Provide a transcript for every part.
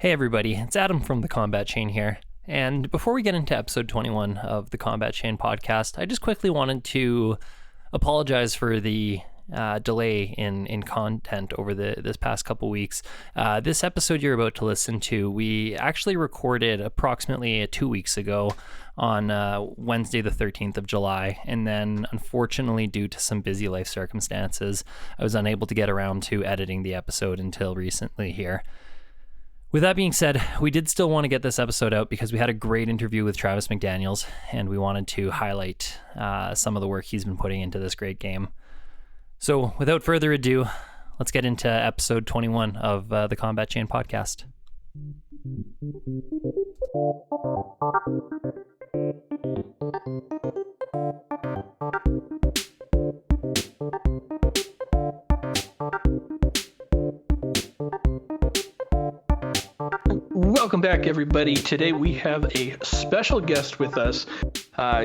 Hey everybody, it's Adam from the Combat Chain here. And before we get into episode 21 of the Combat Chain podcast, I just quickly wanted to apologize for the delay in content over this past couple weeks. This episode you're about to listen to, we actually recorded approximately 2 weeks ago on Wednesday the 13th of July, and then unfortunately due to some busy life circumstances, I was unable to get around to editing the episode until recently here. With that being said, we did still want to get this episode out because we had a great interview with Travis McDaniels, and we wanted to highlight some of the work he's been putting into this great game. So without further ado, let's get into episode 21 of the Combat Chain podcast. Welcome back, everybody. Today we have a special guest with us.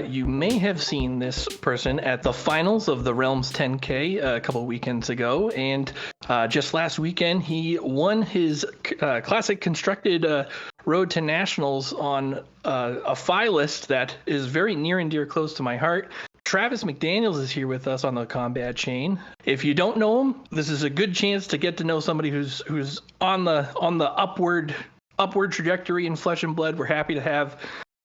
You may have seen this person at the finals of the Realms 10K a couple of weekends ago, and just last weekend he won his classic constructed Road to Nationals on a file list that is very near and dear close to my heart. Travis McDaniels is here with us on the Combat Chain. If you don't know him, this is a good chance to get to know somebody who's on the upward trajectory in Flesh and Blood. We're happy to have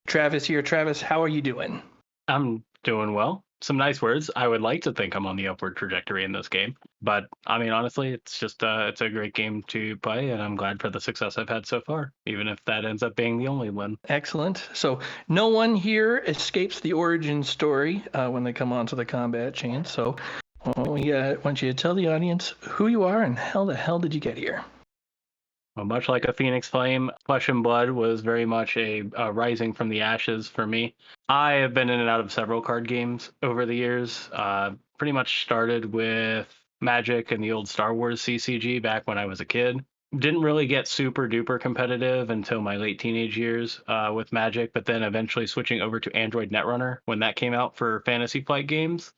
Travis here. Travis, how are you doing? I'm doing well. Some nice words. I would like to think I'm on the upward trajectory in this game, but I mean, honestly, it's just it's a great game to play, and I'm glad for the success I've had so far, even if that ends up being the only one. Excellent. So no one here escapes the origin story when they come onto the Combat Chain. So we want you to tell the audience who you are and how the hell did you get here? Well, much like a Phoenix Flame, Flesh and Blood was very much a rising from the ashes for me. I have been in and out of several card games over the years. Pretty much started with Magic and the old Star Wars CCG back when I was a kid. Didn't really get super duper competitive until my late teenage years with Magic, but then eventually switching over to Android Netrunner when that came out for Fantasy Flight games.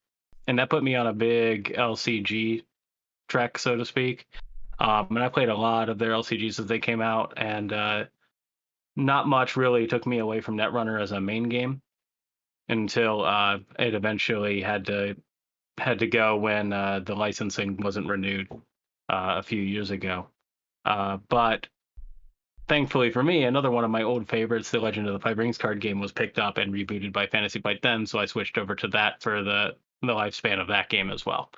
And that put me on a big LCG trek, so to speak. And I played a lot of their LCGs as they came out, and not much really took me away from Netrunner as a main game until it eventually had to go when the licensing wasn't renewed a few years ago. But thankfully for me, another one of my old favorites, the Legend of the Five Rings card game, was picked up and rebooted by Fantasy Flight then, so I switched over to that for the lifespan of that game as well.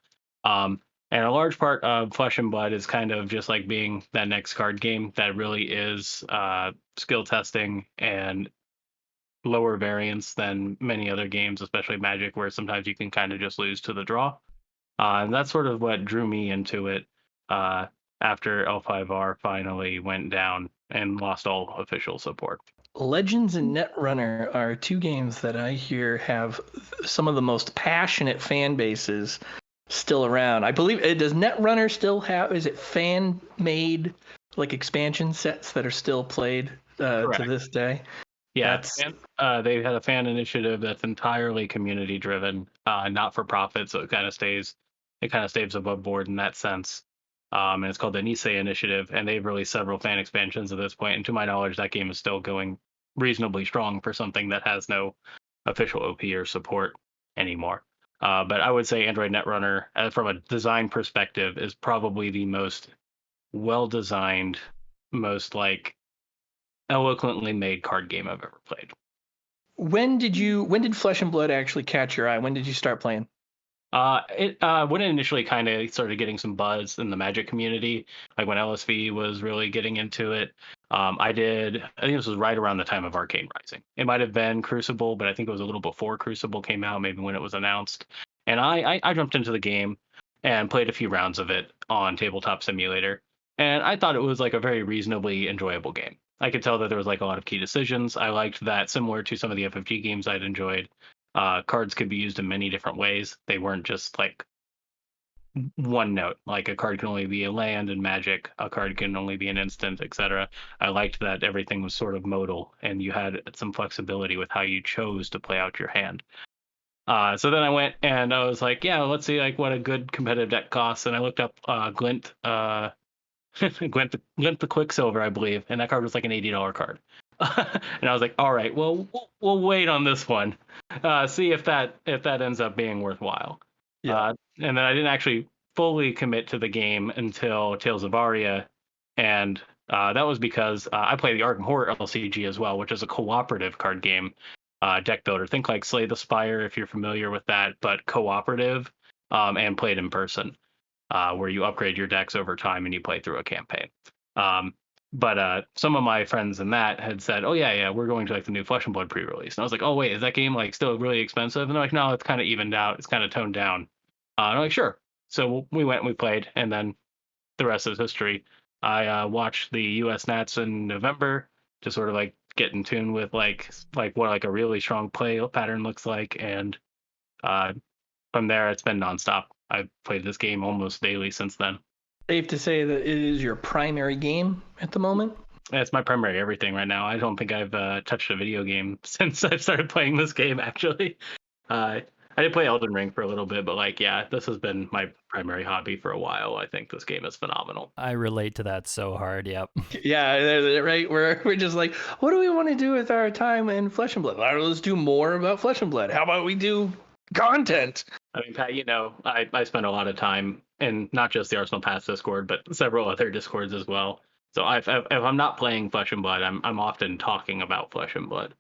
And a large part of Flesh and Blood is kind of just like being that next card game that really is skill testing and lower variance than many other games, especially Magic, where sometimes you can kind of just lose to the draw. And that's sort of what drew me into it after L5R finally went down and lost all official support. Legends and Netrunner are two games that I hear have some of the most passionate fan bases still around. I believe, does Netrunner still have, is it fan-made like expansion sets that are still played to this day? Yeah, they had a fan initiative that's entirely community driven, not for profit, so it kind of stays above board in that sense. And it's called the Nisei Initiative, and they've released several fan expansions at this point. And to my knowledge, that game is still going reasonably strong for something that has no official OP or support anymore. But I would say Android Netrunner, from a design perspective, is probably the most well-designed, most like eloquently made card game I've ever played. When did Flesh and Blood actually catch your eye? When did you start playing? When it initially kind of started getting some buzz in the Magic community, like when LSV was really getting into it. I think this was right around the time of Arcane Rising. It might have been Crucible, but I think it was a little before Crucible came out, maybe when it was announced. And I jumped into the game and played a few rounds of it on Tabletop Simulator. And I thought it was like a very reasonably enjoyable game. I could tell that there was like a lot of key decisions. I liked that, similar to some of the FFG games I'd enjoyed, cards could be used in many different ways. They weren't just like one note, like a card can only be a land in Magic, a card can only be an instant, etc. I liked that everything was sort of modal and you had some flexibility with how you chose to play out your hand. So then I went and I was like, yeah, let's see like what a good competitive deck costs. And I looked up Glint Glint the Quicksilver, I believe, and that card was like an $80 card. And I was like, all right, well, we'll wait on this one, see if that ends up being worthwhile. Yeah. And then I didn't actually fully commit to the game until Tales of Aria, and that was because I play the Arkham Horror LCG as well, which is a cooperative card game deck builder. Think like Slay the Spire if you're familiar with that, but cooperative and played in person, where you upgrade your decks over time and you play through a campaign. But some of my friends in that had said, "Oh yeah, we're going to like the new Flesh and Blood pre-release." And I was like, "Oh wait, is that game like still really expensive?" And they're like, "No, it's kind of evened out. It's kind of toned down." And I'm like, "Sure." So we went and we played, and then the rest is history. I watched the U.S. Nats in November to sort of like get in tune with like what like a really strong play pattern looks like, and uh, from there it's been nonstop. I've played this game almost daily since then. Safe to say that it is your primary game at the moment? It's my primary everything right now. I don't think I've touched a video game since I've started playing this game, actually. I did play Elden Ring for a little bit, but like, yeah, this has been my primary hobby for a while. I think this game is phenomenal. I relate to that so hard. Yep. Yeah, right. We're just like, what do we want to do with our time in Flesh and Blood? All right, let's do more about Flesh and Blood. How about we do content? I mean, Pat, I spend a lot of time in not just the Arsenal Pass Discord, but several other Discords as well. So if I'm not playing Flesh and Blood, I'm often talking about Flesh and Blood.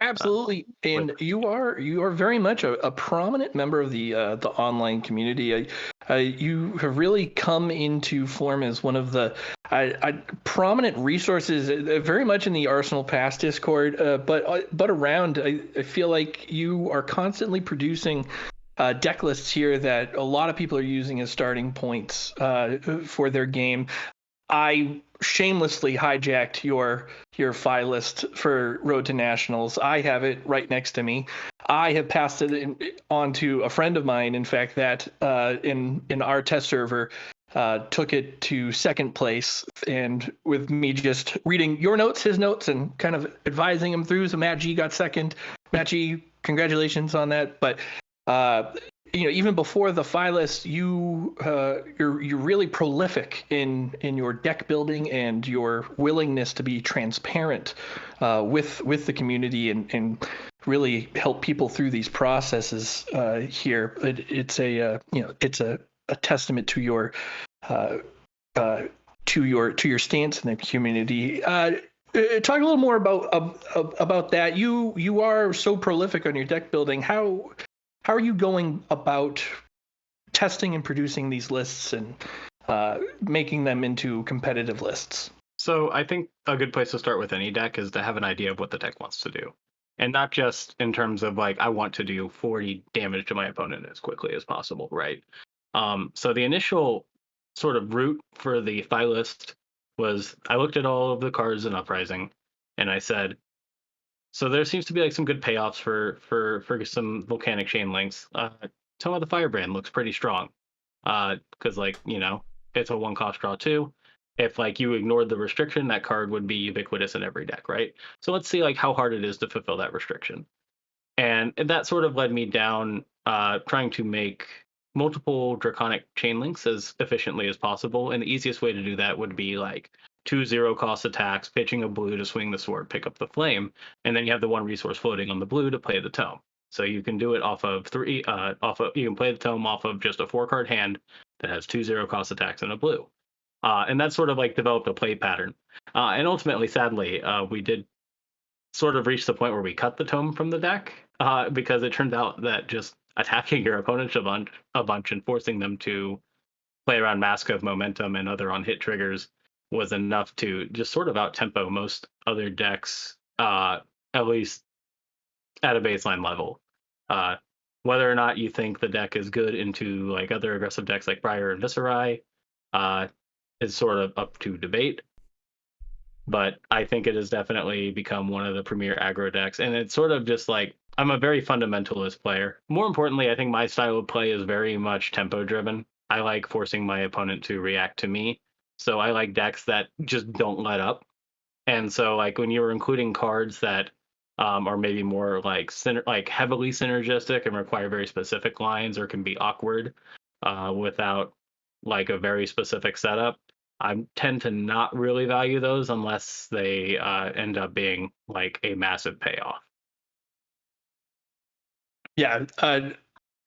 Absolutely, and you are very much a prominent member of the online community. You have really come into form as one of the prominent resources, very much in the Arsenal Pass Discord, but around. I feel like you are constantly producing deck lists here that a lot of people are using as starting points for their game. I shamelessly hijacked your file list for Road to Nationals. I have it right next to me. I have passed it on to a friend of mine, in fact, that in our test server took it to second place, and with me just reading your notes, his notes, and kind of advising him through. So Matt G got second. Matt G, congratulations on that. But even before the file list, you're really prolific in your deck building and your willingness to be transparent with the community and really help people through these processes here. It's a testament to your stance in the community. Talk a little more about that. You are so prolific on your deck building. How are you going about testing and producing these lists and making them into competitive lists? So I think a good place to start with any deck is to have an idea of what the deck wants to do. And not just in terms of like, I want to do 40 damage to my opponent as quickly as possible, right? So the initial sort of route for the file list was I looked at all of the cards in Uprising and I said, so there seems to be like some good payoffs for some volcanic chain links. Tome of the Firebrand looks pretty strong, because it's a 1-cost draw 2. If like you ignored the restriction, that card would be ubiquitous in every deck, right? So let's see like how hard it is to fulfill that restriction, and that sort of led me down trying to make multiple draconic chain links as efficiently as possible. And the easiest way to do that would be like 2 0-cost attacks, pitching a blue to swing the sword, pick up the flame, and then you have the 1 resource floating on the blue to play the tome. So you can do it off of you can play the tome off of just a 4-card hand that has 2 0-cost attacks and a blue. And that sort of like developed a play pattern. And ultimately, sadly, we did sort of reach the point where we cut the tome from the deck because it turned out that just attacking your opponent a bunch and forcing them to play around Mask of Momentum and other on-hit triggers was enough to just sort of out-tempo most other decks, at least at a baseline level. Whether or not you think the deck is good into like other aggressive decks like Briar and Viserai is sort of up to debate. But I think it has definitely become one of the premier aggro decks. And it's sort of just like, I'm a very fundamentalist player. More importantly, I think my style of play is very much tempo driven. I like forcing my opponent to react to me. So I like decks that just don't let up. And so like when you're including cards that are maybe more like heavily synergistic and require very specific lines or can be awkward without like a very specific setup, I tend to not really value those unless they end up being like a massive payoff. Yeah,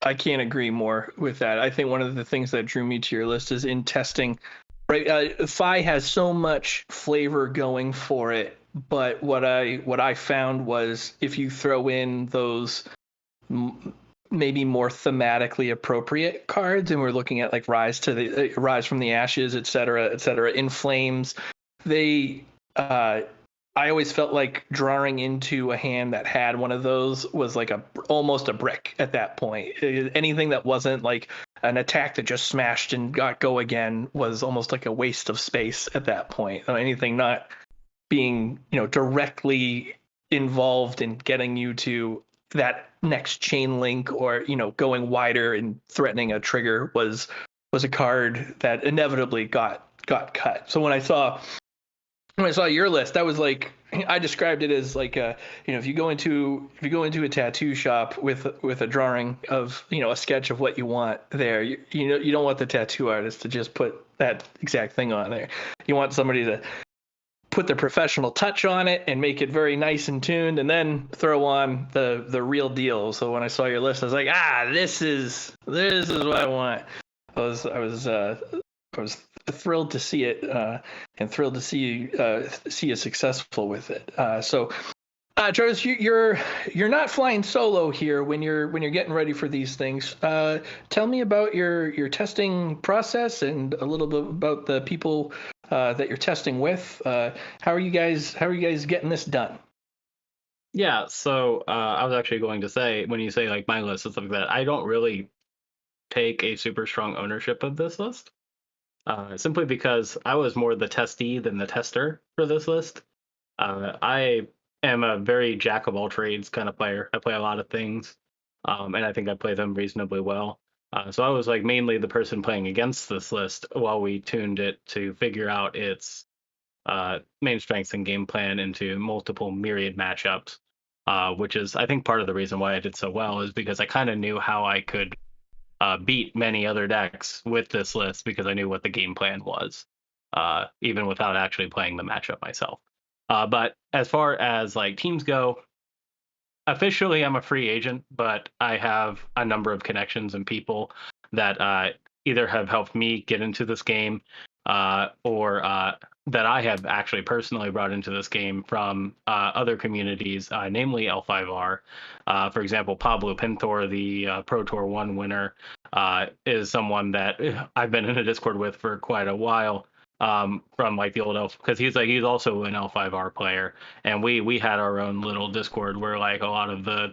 I can't agree more with that. I think one of the things that drew me to your list is in testing. Right, Phi has so much flavor going for it, but what I found was if you throw in those maybe more thematically appropriate cards, and we're looking at like rise from the ashes, et cetera, in flames, they I always felt like drawing into a hand that had one of those was like almost a brick at that point. Anything that wasn't like an attack that just smashed and got go again was almost like a waste of space at that point. Anything not being, directly involved in getting you to that next chain link or, going wider and threatening a trigger was a card that inevitably got cut. So when I saw your list, that was like, I described it as like if you go into a tattoo shop with a drawing of, a sketch of what you want there, you don't want the tattoo artist to just put that exact thing on there. You want somebody to put the professional touch on it and make it very nice and tuned, and then throw on the real deal. So when I saw your list, I was like, this is what I want. I was thrilled to see it, and thrilled to see you successful with it. So, Travis, you're not flying solo here when you're getting ready for these things. Tell me about your testing process and a little bit about the people that you're testing with. How are you guys getting this done? Yeah, so I was actually going to say, when you say like my list and stuff like that, I don't really take a super strong ownership of this list. Simply because I was more the testee than the tester for this list. I am a very jack of all trades kind of player. I play a lot of things, and I think I play them reasonably well. So I was like mainly the person playing against this list while we tuned it to figure out its main strengths and game plan into multiple myriad matchups, which is I think part of the reason why I did so well is because I kind of knew how I could beat many other decks with this list because I knew what the game plan was, even without actually playing the matchup myself. But as far as like teams go, officially I'm a free agent, but I have a number of connections and people that either have helped me get into this game, or that I have actually personally brought into this game from other communities, namely L5R. For example, Pablo Pintor, the Pro Tour 1 winner, is someone that I've been in a Discord with for quite a while, from like the old L, because he's also an L5R player, and we had our own little Discord where like a lot of the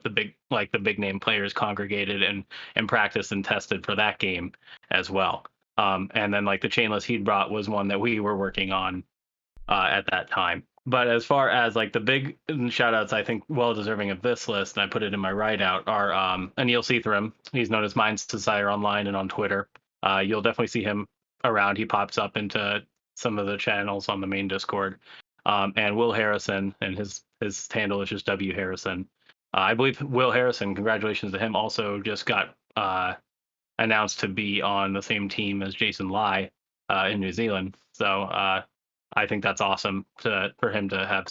big name players congregated and practiced and tested for that game as well. And then like the chainless he'd brought was one that we were working on at that time. But as far as like the big shout outs, I think well deserving of this list, and I put it in my write out, are Anil Seethram. He's known as Mind's Desire online and on Twitter. You'll definitely see him around. He pops up into some of the channels on the main Discord. And Will Harrison, and his handle is just W Harrison. I believe Will Harrison, congratulations to him, also just got announced to be on the same team as Jason Lai in New Zealand. So I think that's awesome for him to have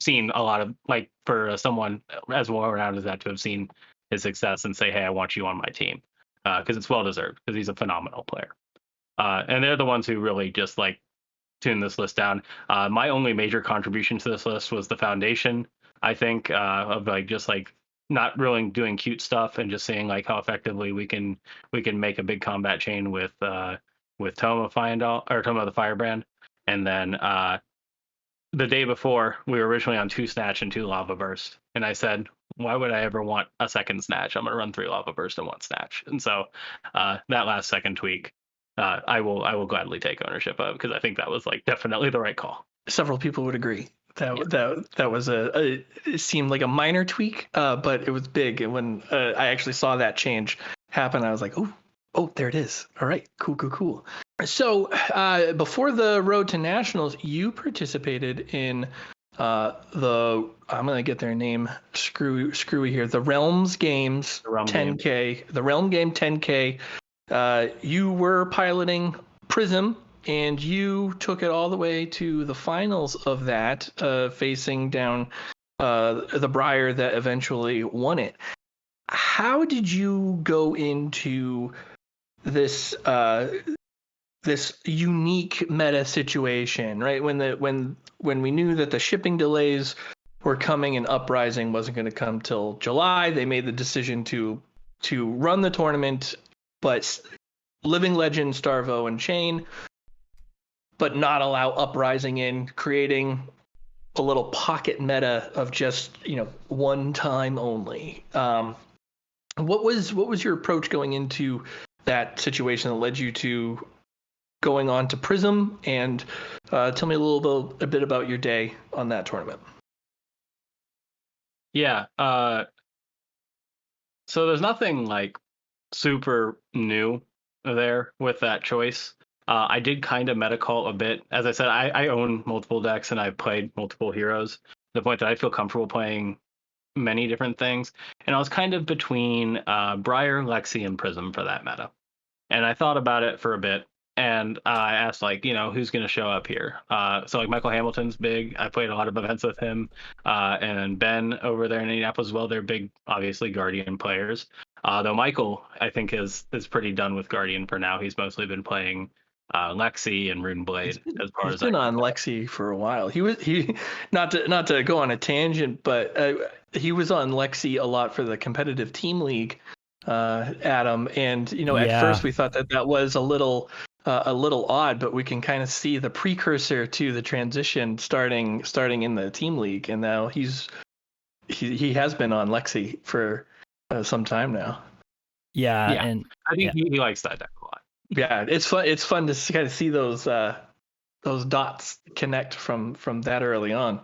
seen a lot of, like, for someone as well around as that to have seen his success and say, hey, I want you on my team, because it's well deserved, because he's a phenomenal player. And they're the ones who really just like tune this list down. My only major contribution to this list was the foundation, I think, of like just like not really doing cute stuff and just seeing like how effectively we can make a big combat chain with Toma Toma the Firebrand. And then the day before, we were originally on 2 Snatch and 2 Lava Burst, and I said, why would I ever want a second Snatch? I'm gonna run 3 Lava Burst and 1 Snatch. And so that last second tweak, I will gladly take ownership of, because I think that was like definitely the right call. Several people would agree. That was it seemed like a minor tweak, but it was big. And when I actually saw that change happen, I was like, oh, there it is. All right, cool. So before the Road to Nationals, you participated in I'm gonna get their name screwy here. The Realms Games 10K. The Realm Game 10K. You were piloting Prism, and you took it all the way to the finals of that, facing down the Briar that eventually won it. How did you go into this this unique meta situation, right? When we knew that the shipping delays were coming and Uprising wasn't going to come till July, they made the decision to run the tournament, but Living Legend, Starvo, and Chain, but not allow Uprising in, creating a little pocket meta of just, one time only. What was your approach going into that situation that led you to going on to Prism? And tell me a bit about your day on that tournament. Yeah. So there's nothing like super new there with that choice. I did kind of meta call a bit. As I said, I own multiple decks and I've played multiple heroes to the point that I feel comfortable playing many different things. And I was kind of between Briar, Lexi, and Prism for that meta. And I thought about it for a bit. And I asked, who's going to show up here? So, Michael Hamilton's big. I played a lot of events with him. And Ben over there in Indianapolis as well. They're big, obviously, Guardian players. Though Michael, I think, is pretty done with Guardian for now. He's mostly been playing Lexi and Rune Blade as far He's as been on Lexi for a while. He not to go on a tangent, but he was on Lexi a lot for the competitive team league, Adam. And at first we thought that was a little odd, but we can kind of see the precursor to the transition starting in the team league, and now he has been on Lexi for some time now. Yeah, and I think he likes that deck a lot. Yeah, it's fun. It's fun to kind of see those dots connect from that early on.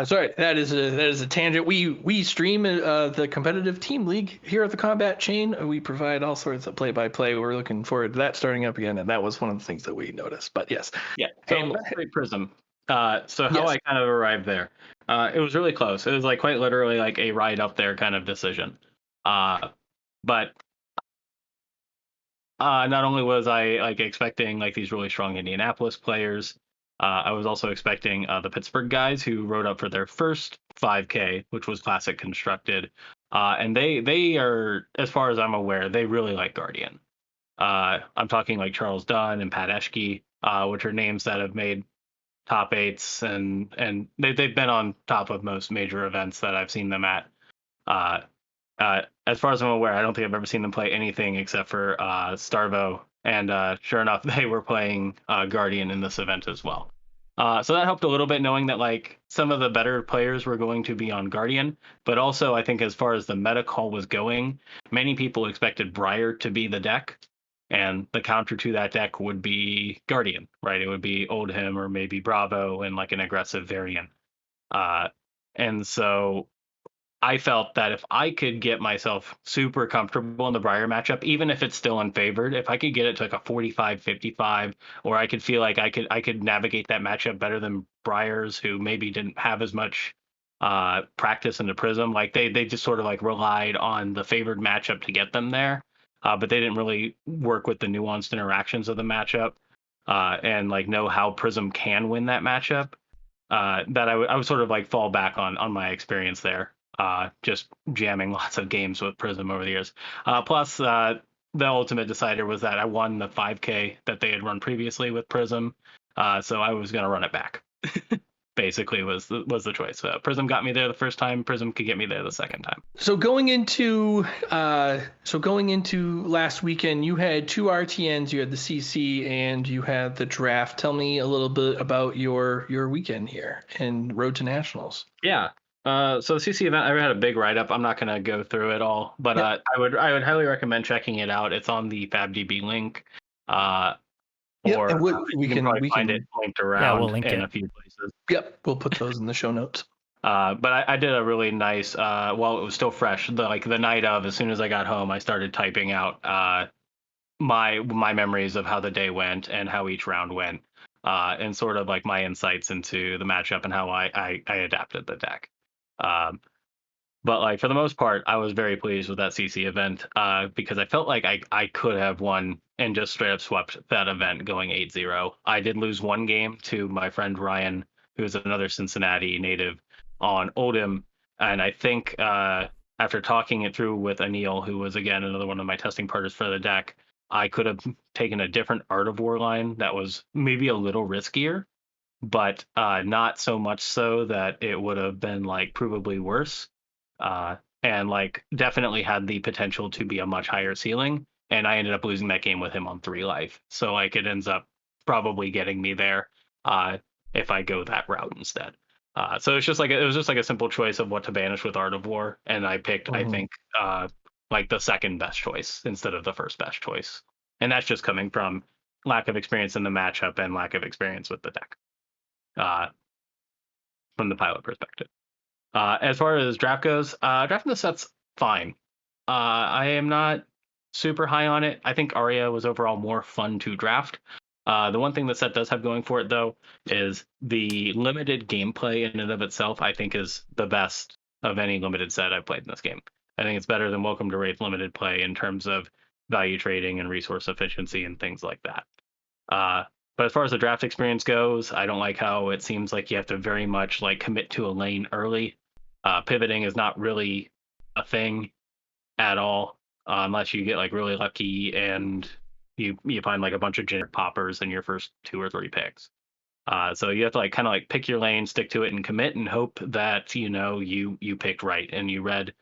Sorry, that is a tangent. We stream the competitive team league here at the Combat Chain. We provide all sorts of play-by-play. We're looking forward to that starting up again, and that was one of the things that we noticed. But yes, yeah. So Prism. So how I kind of arrived there, it was really close. It was quite literally a ride up there kind of decision. But not only was I expecting these really strong Indianapolis players, I was also expecting the Pittsburgh guys who rode up for their first 5K, which was Classic constructed, and they are, as far as I'm aware, they really like Guardian. I'm talking Charles Dunn and Pat Eschke, which are names that have made top eights, and they've been on top of most major events that I've seen them at. As far as I'm aware, I don't think I've ever seen them play anything except for Starvo, and sure enough, they were playing Guardian in this event as well. So that helped a little bit, knowing that some of the better players were going to be on Guardian, but also I think as far as the meta call was going, many people expected Briar to be the deck, and the counter to that deck would be Guardian, right? It would be Oldhim or maybe Bravo and an aggressive variant. And so I felt that if I could get myself super comfortable in the Briar matchup, even if it's still unfavored, if I could get it to a 45-55, or I could feel like I could navigate that matchup better than Briars, who maybe didn't have as much practice in the Prism. They just sort of relied on the favored matchup to get them there, but they didn't really work with the nuanced interactions of the matchup and know how Prism can win that matchup. That I would sort of fall back on my experience there. Just jamming lots of games with Prism over the years. Plus, the ultimate decider was that I won the 5K that they had run previously with Prism, so I was going to run it back. Basically, was the choice. Prism got me there the first time. Prism could get me there the second time. So going into last weekend, you had two RTNs. You had the CC and you had the draft. Tell me a little bit about your weekend here and Road to Nationals. Yeah. So the CC event, I had a big write-up. I'm not going to go through it all, but I would highly recommend checking it out. It's on the FabDB link, or we can find it linked around we'll link in it a few places. Yep, we'll put those in the show notes. But I did a really nice, while it was still fresh, the night of, as soon as I got home, I started typing out my memories of how the day went and how each round went, and sort of my insights into the matchup and how I adapted the deck. But for the most part, I was very pleased with that CC event because I felt like I could have won and just straight up swept that event going 8-0. I did lose one game to my friend Ryan, who's another Cincinnati native, on Oldham. And I think after talking it through with Anil, who was, again, another one of my testing partners for the deck, I could have taken a different Art of War line that was maybe a little riskier, but not so much so that it would have been like provably worse. And like definitely had the potential to be a much higher ceiling. And I ended up losing that game with him on 3 life. So like it ends up probably getting me there if I go that route instead. So it's just like it was just like a simple choice of what to banish with Art of War, and I picked I think like the second best choice instead of the first best choice, and that's just coming from lack of experience in the matchup and lack of experience with the deck from the pilot perspective. As far as draft goes, drafting the set's fine. I am not super high on it. I think Arya was overall more fun to draft. The one thing the set does have going for it, though, is the limited gameplay in and of itself, I think, is the best of any limited set I've played in this game. I think it's better than Welcome to Wraith limited play in terms of value trading and resource efficiency and things like that. But as far as the draft experience goes, I don't like how it seems like you have to very much like commit to a lane early. Pivoting is not really a thing at all, unless you get like really lucky and you find like a bunch of generic poppers in your first 2 or 3 picks. So you have to like kind of like pick your lane, stick to it, and commit, and hope that you picked right and you read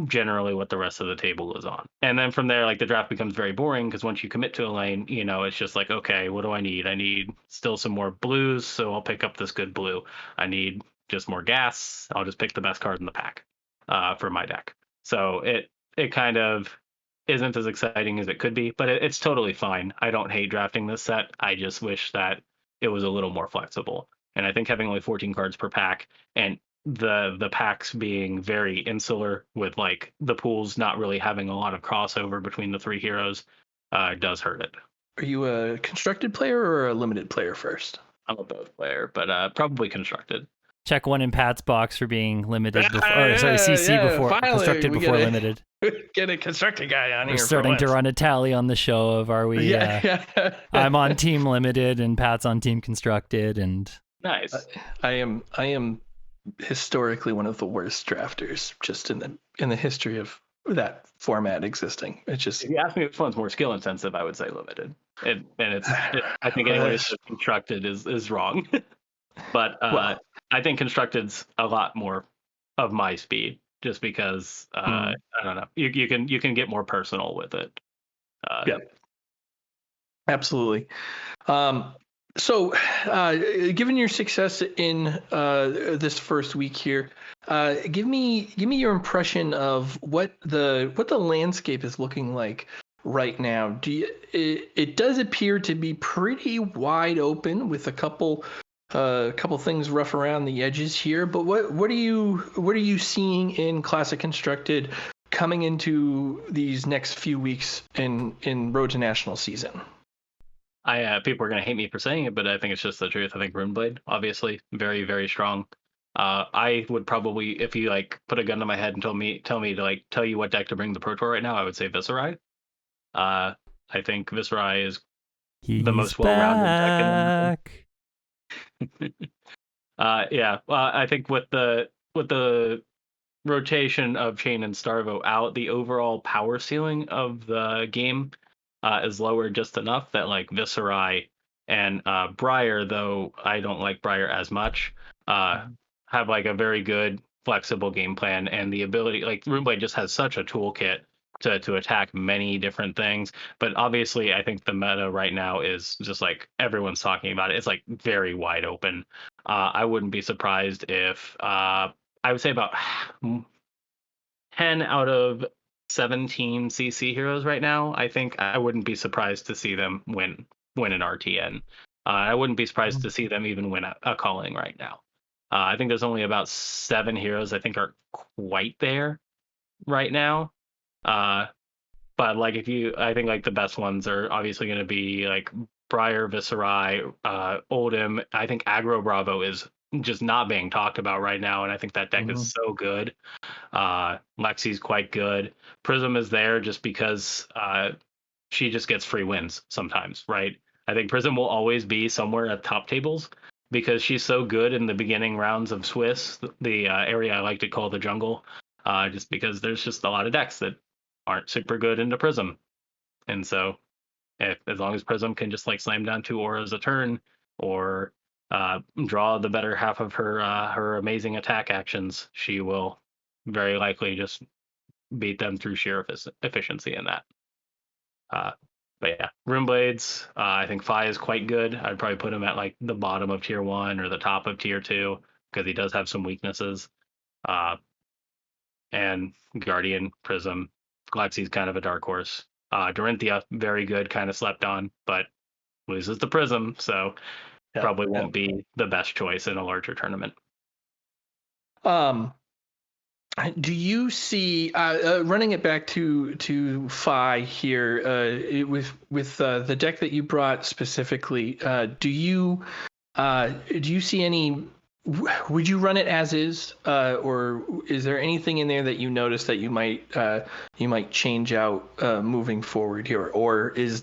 generally what the rest of the table is on. And then from there, like the draft becomes very boring because once you commit to a lane, it's just like, okay, what do I need? I need still some more blues, so I'll pick up this good blue. I need just more gas. I'll just pick the best card in the pack for my deck. So it kind of isn't as exciting as it could be, but it's totally fine. I don't hate drafting this set. I just wish that it was a little more flexible. And I think having only 14 cards per pack and the packs being very insular with like the pools not really having a lot of crossover between the 3 heroes does hurt it. Are you a constructed player or a limited player first? I'm a both player, but probably constructed. Check one in Pat's box for being limited before, CC before finally, constructed before limited. Get a constructed guy on We're here. We're starting to run a tally on the show of are we? I'm on team limited and Pat's on team constructed, and nice. I am historically one of the worst drafters just in the history of that format existing. It's just, if you ask me which one's more skill intensive, I would say limited. I think anyone who's constructed is wrong. But I think constructed's a lot more of my speed, just because I don't know. You can get more personal with it. Yeah, absolutely. So, given your success in this first week here, give me your impression of what the landscape is looking like right now. It does appear to be pretty wide open with a couple things rough around the edges here, but what are you seeing in Classic Constructed coming into these next few weeks in Road to National season? People are going to hate me for saying it, but I think it's just the truth. I think Runeblade, obviously, very, very strong. I would probably, if you like put a gun to my head and tell me to like tell you what deck to bring the Pro Tour right now, I would say Viserai. I think Viserai is the most well-rounded deck. I think with the rotation of Chain and Starvo out, the overall power ceiling of the game is lowered just enough that like Viserai and Briar, though I don't like Briar as much, have like a very good flexible game plan and the ability, like Runeblade just has such a toolkit to attack many different things. But obviously I think the meta right now is just like everyone's talking about it. It's like very wide open. I wouldn't be surprised if I would say about 10 out of 17 CC heroes right now, I think I wouldn't be surprised to see them win an RTN. I wouldn't be surprised to see them even win a calling right now. I think there's only about 7 heroes I think are quite there right now. But like I think like the best ones are obviously going to be like Briar, Viserai, Oldham. I think Aggro Bravo is just not being talked about right now, and I think that deck is so good. Lexi's quite good. Prism is there just because she just gets free wins sometimes, right? I think Prism will always be somewhere at top tables because she's so good in the beginning rounds of Swiss, the area I like to call the jungle, just because there's just a lot of decks that aren't super good into Prism. And so as long as Prism can just like slam down 2 auras a turn or draw the better half of her amazing attack actions, she will very likely just beat them through sheer efficiency in that. But yeah, Runeblades, I think Fi is quite good. I'd probably put him at like the bottom of tier 1 or the top of tier 2 because he does have some weaknesses. And Guardian, Prism, Galaxy's kind of a dark horse. Dorinthia, very good, kind of slept on, but loses to Prism, so probably won't be the best choice in a larger tournament. Do you see running it back to Fi here with the deck that you brought specifically? Do you see any? Would you run it as is, or is there anything in there that you notice that you might change out moving forward here, or is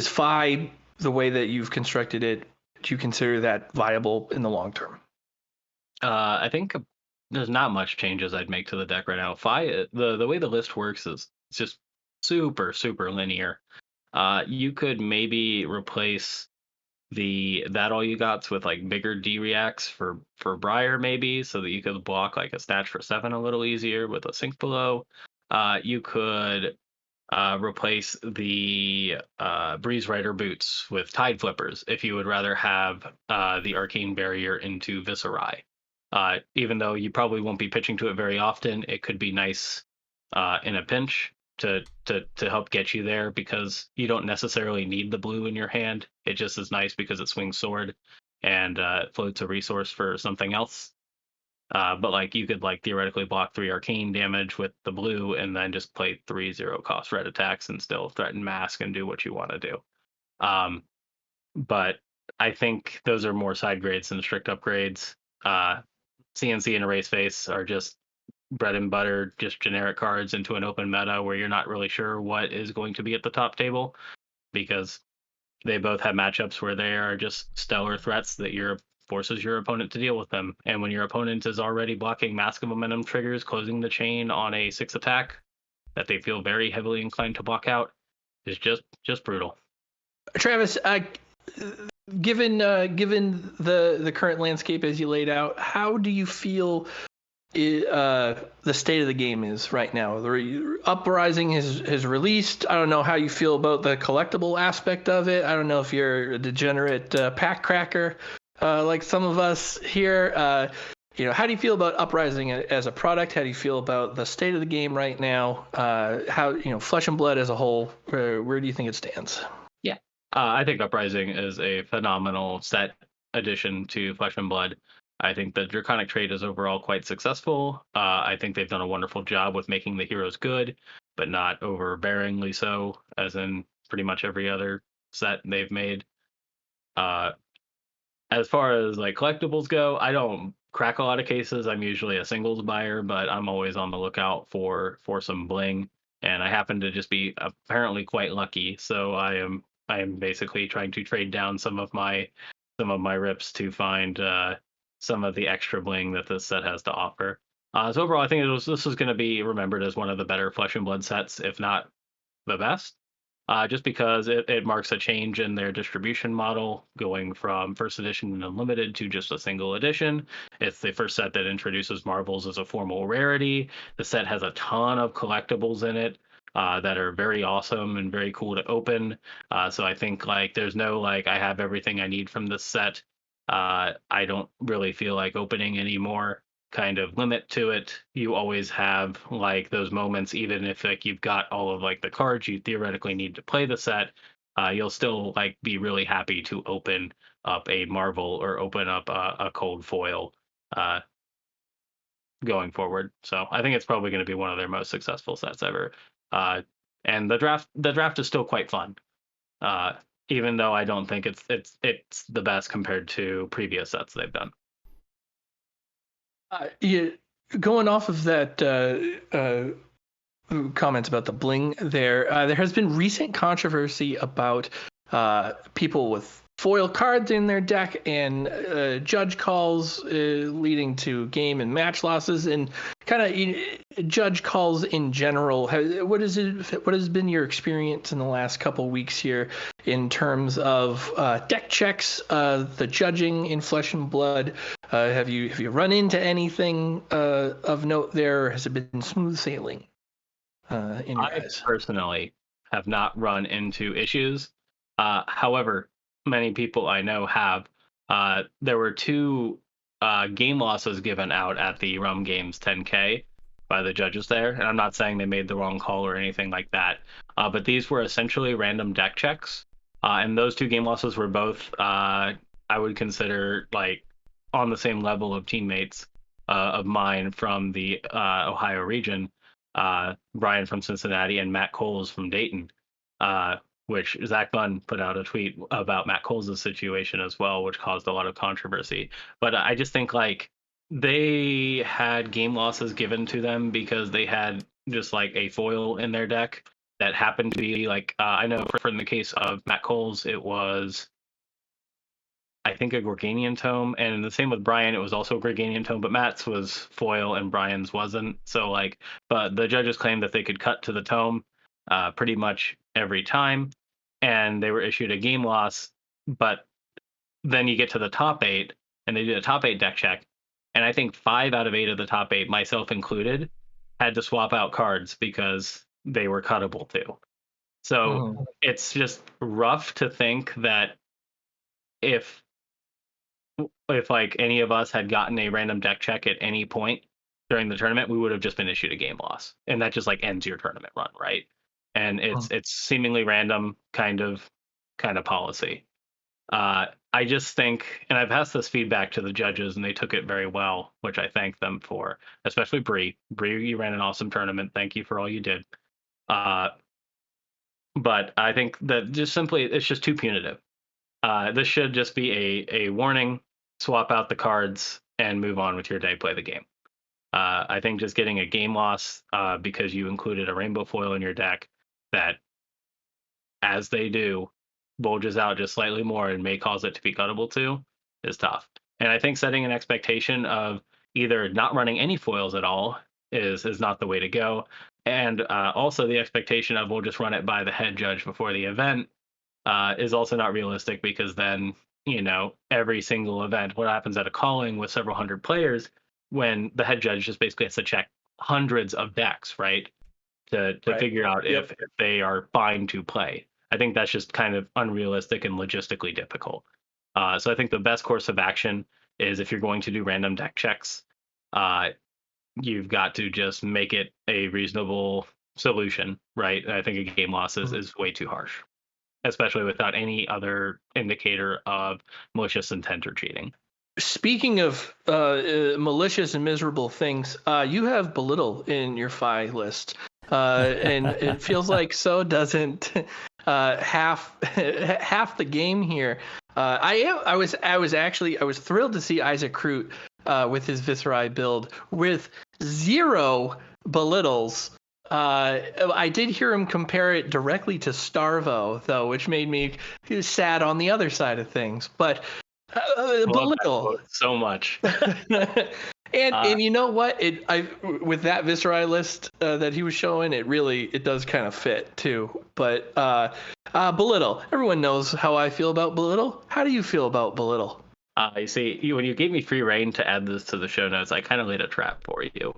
Fi the way that you've constructed it? Do you consider that viable in the long term? I think there's not much changes I'd make to the deck right now. Fi, the way the list works is it's just super linear. You could maybe replace that all you got's with like bigger D reacts for Briar maybe, so that you could block like a Snatch for 7 a little easier with a Sink Below. You could replace the Breeze Rider boots with Tide Flippers if you would rather have the Arcane Barrier into Viserai. Even though you probably won't be pitching to it very often, it could be nice in a pinch to help get you there because you don't necessarily need the blue in your hand. It just is nice because it swings sword and floats a resource for something else. But like you could like theoretically block 3 arcane damage with the blue and then just play 3 0-cost red attacks and still threaten mask and do what you want to do. But I think those are more side grades than strict upgrades. CNC and Erase Face are just bread and butter, just generic cards into an open meta where you're not really sure what is going to be at the top table because they both have matchups where they are just stellar threats that forces your opponent to deal with them. And when your opponent is already blocking Mask of Momentum triggers, closing the chain on a 6 attack that they feel very heavily inclined to block out, is just brutal. Travis, given the current landscape as you laid out, how do you feel the state of the game is right now? The Uprising has released. I don't know how you feel about the collectible aspect of it. I don't know if you're a degenerate pack cracker like some of us here. How do you feel about Uprising as a product? How do you feel about the state of the game right now? Flesh and Blood as a whole, where do you think it stands? Yeah, I think Uprising is a phenomenal set addition to Flesh and Blood. I think the Draconic trade is overall quite successful. I think they've done a wonderful job with making the heroes good, but not overbearingly so, as in pretty much every other set they've made. As far as like collectibles go, I don't crack a lot of cases. I'm usually a singles buyer, but I'm always on the lookout for some bling, and I happen to just be apparently quite lucky. So I am basically trying to trade down some of my rips to find some of the extra bling that this set has to offer. So overall, I think this is going to be remembered as one of the better Flesh and Blood sets, if not the best, just because it marks a change in their distribution model, going from first edition and unlimited to just a single edition. It's the first set that introduces Marvels as a formal rarity. The set has a ton of collectibles in it that are very awesome and very cool to open. So I think like there's no like I have everything I need from this set. I don't really feel like opening any more kind of limit to it. You always have like those moments, even if like you've got all of like the cards you theoretically need to play the set, you'll still like be really happy to open up a Marvel or open up a cold foil going forward. So I think it's probably going to be one of their most successful sets ever. And the draft is still quite fun. Even though I don't think it's the best compared to previous sets they've done. Going off of that comments about the bling there. There has been recent controversy about people with foil cards in their deck and judge calls leading to game and match losses, and kind of judge calls in general. What has been your experience in the last couple weeks here in terms of deck checks, the judging in Flesh and Blood? Have you run into anything of note there, or has it been smooth sailing in your eyes? Personally have not run into issues. However, many people I know have. There were two game losses given out at the Rum Games 10K by the judges there, and I'm not saying they made the wrong call or anything like that, but these were essentially random deck checks, and those two game losses were both I would consider like on the same level of teammates of mine from the Ohio region, Brian from Cincinnati and Matt Coles from Dayton. Which Zach Bunn put out a tweet about Matt Coles' situation as well, which caused a lot of controversy. But I just think like they had game losses given to them because they had just like a foil in their deck that happened to be like, I know for in the case of Matt Coles, it was, I think, a Gorganian Tome. And the same with Brian, it was also a Gorganian Tome, but Matt's was foil and Brian's wasn't. So like, but the judges claimed that they could cut to the tome pretty much every time, and they were issued a game loss. But then you get to the top 8, and they did a top 8 deck check, and I think 5 out of 8 of the top 8, myself included, had to swap out cards because they were cuttable too. So it's just rough to think that if like any of us had gotten a random deck check at any point during the tournament, we would have just been issued a game loss, and that just like ends your tournament run, right? And it's seemingly random kind of policy. I just think, and I've passed this feedback to the judges, and they took it very well, which I thank them for, especially Bree. Bree, you ran an awesome tournament. Thank you for all you did. But I think that just simply, it's just too punitive. This should just be a warning, swap out the cards, and move on with your day, play the game. I think just getting a game loss because you included a rainbow foil in your deck that, as they do, bulges out just slightly more and may cause it to be cuttable too is tough. And I think setting an expectation of either not running any foils at all is not the way to go. And also the expectation of we'll just run it by the head judge before the event is also not realistic, because then, you know, every single event, what happens at a calling with several hundred players, when the head judge just basically has to check hundreds of decks, right? To figure out if they are fine to play. I think that's just kind of unrealistic and logistically difficult. So I think the best course of action is, if you're going to do random deck checks, you've got to just make it a reasonable solution, right? And I think a game loss is way too harsh, especially without any other indicator of malicious intent or cheating. Speaking of malicious and miserable things, you have Belittle in your FI list. And it feels like so doesn't half the game here. I was thrilled to see Isaac Crute with his Viscerai build with 0 belittles. I did hear him compare it directly to Starvo, though, which made me sad on the other side of things. But belittle so much. And you know what? With that Viscerai list that he was showing, it does kind of fit too. But Belittle, everyone knows how I feel about Belittle. How do you feel about Belittle? You see, when you gave me free reign to add this to the show notes, I kind of laid a trap for you,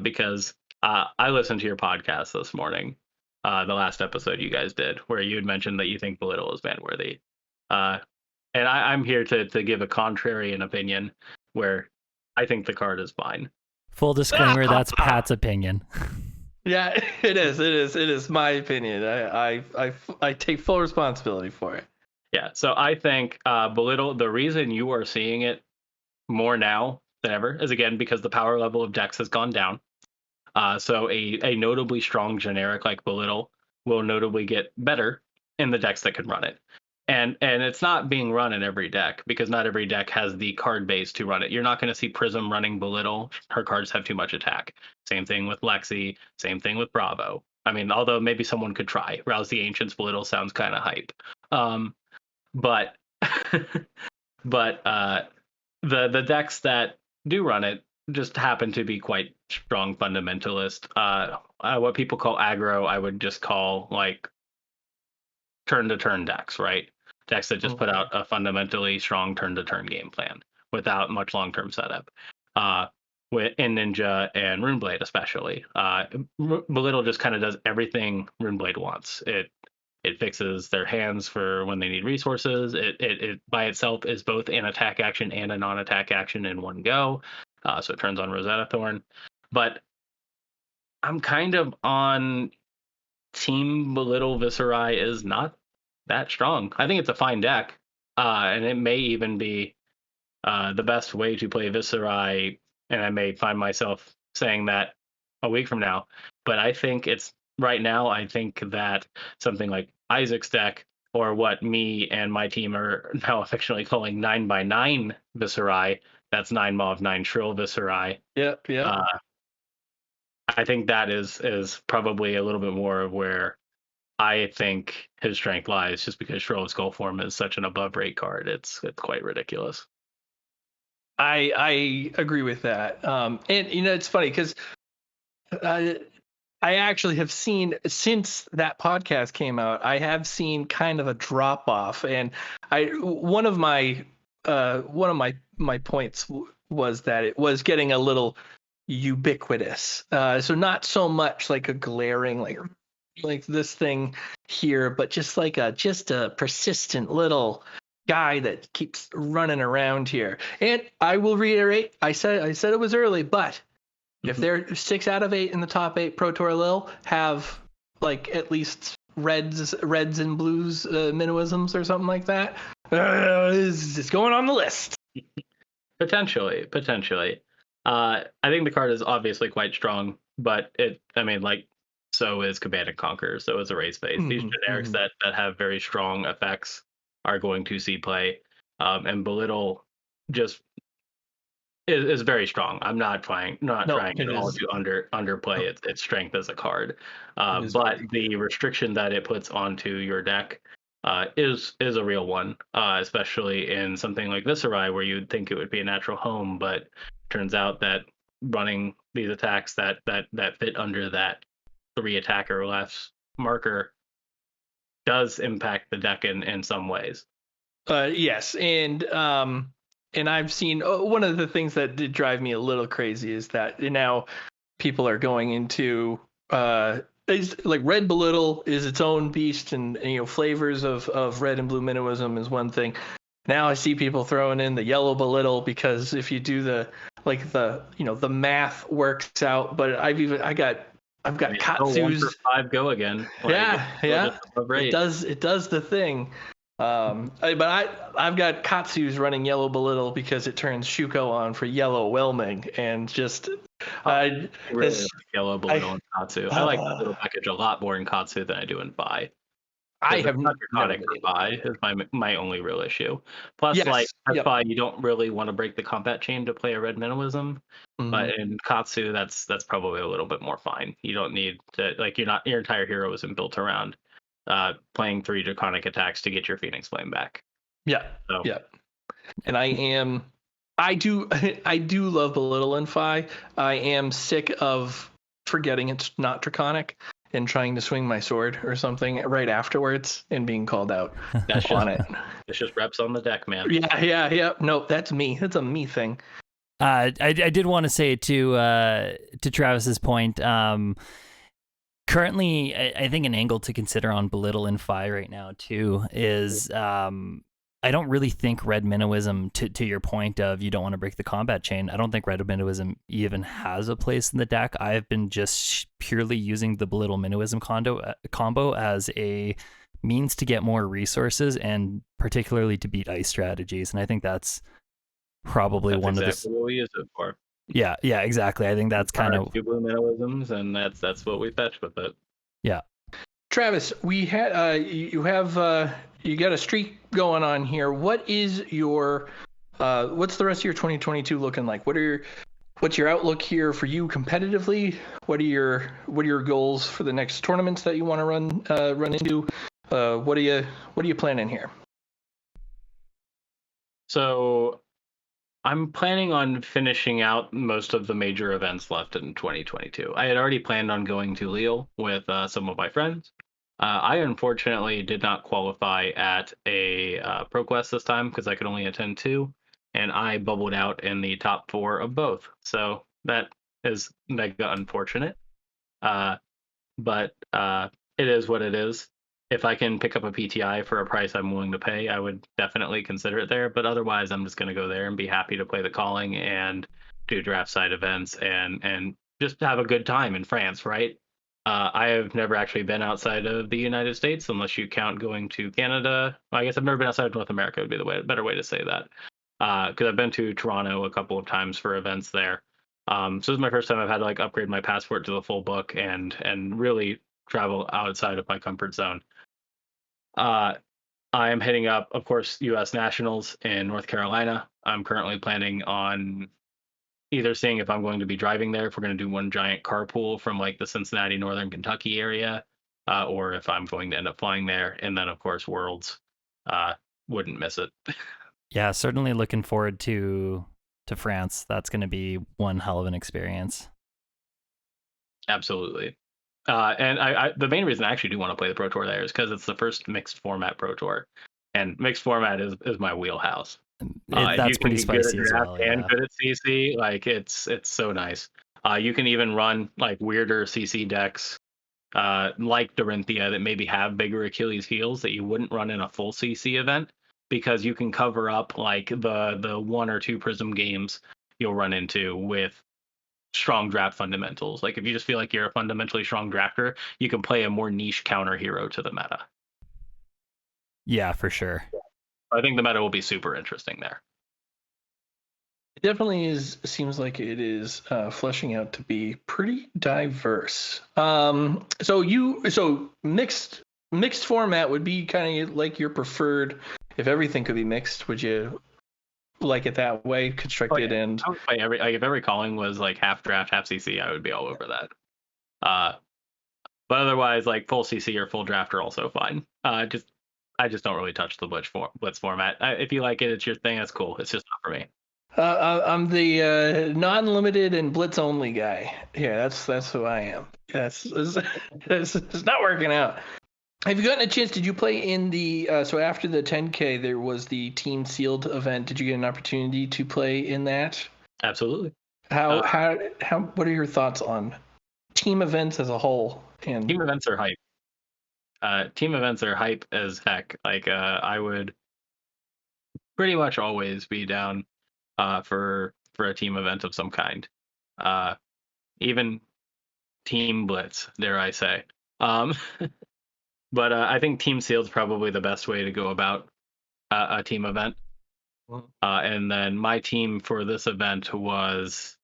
because I listened to your podcast this morning, the last episode you guys did, where you had mentioned that you think Belittle is ban worthy, and I'm here to give a contrarian opinion, where I think the card is fine. Full disclaimer, that's Pat's opinion. Yeah, it is my opinion. I take full responsibility for it. Yeah, so I think Belittle, the reason you are seeing it more now than ever is, again, because the power level of decks has gone down. So a notably strong generic like Belittle will notably get better in the decks that can run it. And it's not being run in every deck because not every deck has the card base to run it. You're not going to see Prism running Belittle. Her cards have too much attack. Same thing with Lexi. Same thing with Bravo. I mean, although maybe someone could try. Rouse the Ancients Belittle sounds kind of hype. But the decks that do run it just happen to be quite strong fundamentalist. What people call aggro, I would just call like turn-to-turn decks, right? Decks that just put out a fundamentally strong turn-to-turn game plan without much long-term setup. In Ninja and Runeblade especially. Belittle just kind of does everything Runeblade wants. It fixes their hands for when they need resources. It by itself is both an attack action and a non-attack action in one go. So it turns on Rosetta Thorn. But I'm kind of on Team Belittle Viserai is not that strong. I think it's a fine deck, and it may even be the best way to play Viserai, and I may find myself saying that a week from now. But I think it's right now, I think that something like Isaac's deck, or what me and my team are now affectionately calling 9x9 Viserai, that's 9 Mauve, 9 Shrill Viserai. Yep. I think that is probably a little bit more of where I think his strength lies, just because Shrill of Skullform is such an above rate card. It's quite ridiculous. I agree with that. And it's funny because I actually have seen, since that podcast came out, I have seen kind of a drop off, and one of my points was that it was getting a little ubiquitous. So not so much like a glaring like this thing here, but just like a persistent little guy that keeps running around here. And I will reiterate, I said it was early, but if they're 6 out of 8 in the top 8 Pro Tour Lil have like at least reds and blues minimalisms or something like that, it's going on the list. Potentially. I think the card is obviously quite strong, but so is Command and Conquer, so is Erase Face. These generics that have very strong effects are going to see play. And Belittle just is very strong. I'm not trying at all to underplay its strength as a card. But the restriction that it puts onto your deck is a real one, especially in something like Viserai, where you'd think it would be a natural home, but turns out that running these attacks that fit under that 3 attacker or less marker does impact the deck in some ways. Yes, and I've seen one of the things that did drive me a little crazy is that now people are going into like Red Belittle is its own beast, and flavors of red and blue minimalism is one thing. Now I see people throwing in the yellow Belittle because if you do the math works out. But I've got Katsu's 5 go again. It does the thing. But I've got Katsu's running yellow Belittle because it turns Shuko on for yellow Whelming, and just yellow Belittle and Katsu. I like the little package a lot more in Katsu than I do in Vi. I have not draconic for Vi is my only real issue. Plus, Vi, you don't really want to break the combat chain to play a red minimalism. But in Katsu, that's probably a little bit more fine. You don't need to your entire hero isn't built around playing 3 draconic attacks to get your Phoenix Flame back. Yeah. So. Yeah. And I do love Belittle in Fi. I am sick of forgetting it's not draconic and trying to swing my sword or something right afterwards and being called out on it. It's just reps on the deck, man. Yeah. No, that's me. That's a me thing. I did want to say to Travis's point, currently, I think an angle to consider on Belittle in Fi right now too is I don't really think red minimalism, to your point of you don't want to break the combat chain. I don't think red minimalism even has a place in the deck. I've been just purely using the Belittle minimalism combo as a means to get more resources and particularly to beat ice strategies. And I think that's probably one of the what we use it for. Yeah, exactly. I think that's kind of 2 blue minimalisms, and that's what we fetch with it. Yeah. Travis, we had you have you got a streak going on here. What is your what's the rest of your 2022 looking like? What's your outlook here for you competitively? What are your goals for the next tournaments that you want to run into? What are you planning here? So I'm planning on finishing out most of the major events left in 2022. I had already planned on going to Lille with some of my friends. I unfortunately did not qualify at a ProQuest this time because I could only attend two, and I bubbled out in the top four of both. So that is mega unfortunate. But it is what it is. If I can pick up a PTI for a price I'm willing to pay, I would definitely consider it there. But otherwise, I'm just going to go there and be happy to play the calling and do draft side events and just have a good time in France, right? I have never actually been outside of the United States unless you count going to Canada. Well, I guess I've never been outside of North America would be the better way to say that. Because I've been to Toronto a couple of times for events there. So this is my first time I've had to like upgrade my passport to the full book and really travel outside of my comfort zone. I am heading up, of course, U.S. Nationals in North Carolina. I'm currently planning on either seeing if I'm going to be driving there, if we're going to do one giant carpool from like the Cincinnati, Northern Kentucky area, or if I'm going to end up flying there. And then, of course, Worlds. Wouldn't miss it. Yeah, certainly looking forward to France. That's going to be one hell of an experience. Absolutely. And I the main reason I actually do want to play the Pro Tour there is because it's the first mixed format Pro Tour, and mixed format is my wheelhouse. That's pretty spicy as well. And Yeah. good at CC, like it's so nice. You can even run like weirder CC decks, like Dorinthia, that maybe have bigger Achilles heels that you wouldn't run in a full CC event because you can cover up like the one or two Prism games you'll run into with strong draft fundamentals. Like if you just feel like you're a fundamentally strong drafter, you can play a more niche counter hero to the meta. Yeah, for sure. I think the meta will be super interesting there. It definitely is. Seems like it is fleshing out to be pretty diverse. So mixed format would be kind of like your preferred. If everything could be mixed, would you like it that way, constructed? And I would play if every calling was like half draft, half CC, I would be all over that. But otherwise, like full CC or full draft are also fine. I just don't really touch the Blitz format. If you like it, it's your thing. That's cool. It's just not for me. I'm the non-limited and blitz only guy. Yeah, that's who I am. Yes, it's not working out. Have you gotten a chance? Did you play in the so after the 10K there was the team sealed event? Did you get an opportunity to play in that? Absolutely. How what are your thoughts on team events as a whole? And team events are hype. Team events are hype as heck. Like I would pretty much always be down for a team event of some kind. Even team blitz, dare I say. But I think team sealed is probably the best way to go about a team event. And then my team for this event was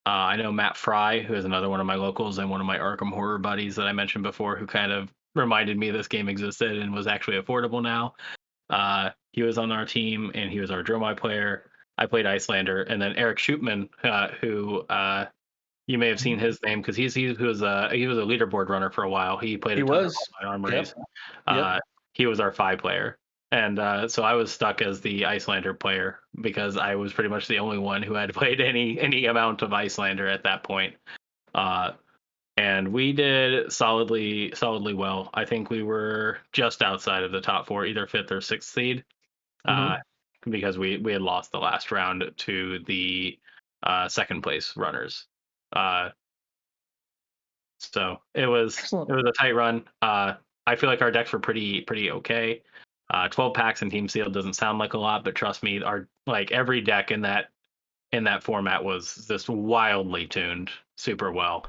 I know Matt Fry, who is another one of my locals and one of my Arkham Horror buddies that I mentioned before, who kind of reminded me this game existed and was actually affordable now. He was on our team and he was our Dromai player. I played Icelander, and then Eric Shootman, who you may have seen his name because he was a leaderboard runner for a while. He played my armories. Yep. He was our 5 player. And so I was stuck as the Icelander player because I was pretty much the only one who had played any amount of Icelander at that point. And we did solidly well. I think we were just outside of the top 4, either 5th or 6th seed, because we had lost the last round to the second place runners. So it was a tight run. I feel like our decks were pretty okay. 12 packs in team sealed doesn't sound like a lot, but trust me, our like every deck in that format was just wildly tuned super well,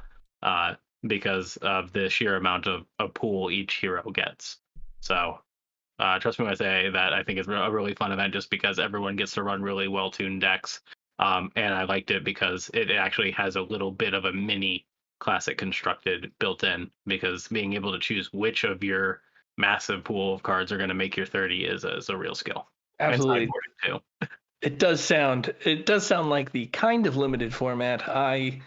because of the sheer amount of pool each hero gets. So trust me when I say that I think it's a really fun event just because everyone gets to run really well tuned decks. And I liked it because it actually has a little bit of a mini classic constructed built in, because being able to choose which of your massive pool of cards are going to make your 30 is a real skill. Absolutely. And sideboarding too. It does sound like the kind of limited format I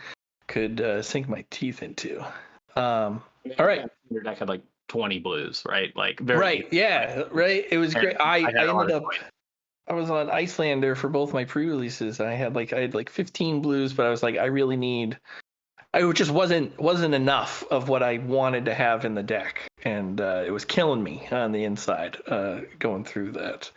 could sink my teeth into. All right. Your deck had like 20 blues, right? Like very Right. Yeah. Right. It was great. I had a lot ended of up. choice. I was on Icelander for both my pre-releases. I had like 15 blues, but I was like, I really need. I just wasn't enough of what I wanted to have in the deck, and it was killing me on the inside going through that.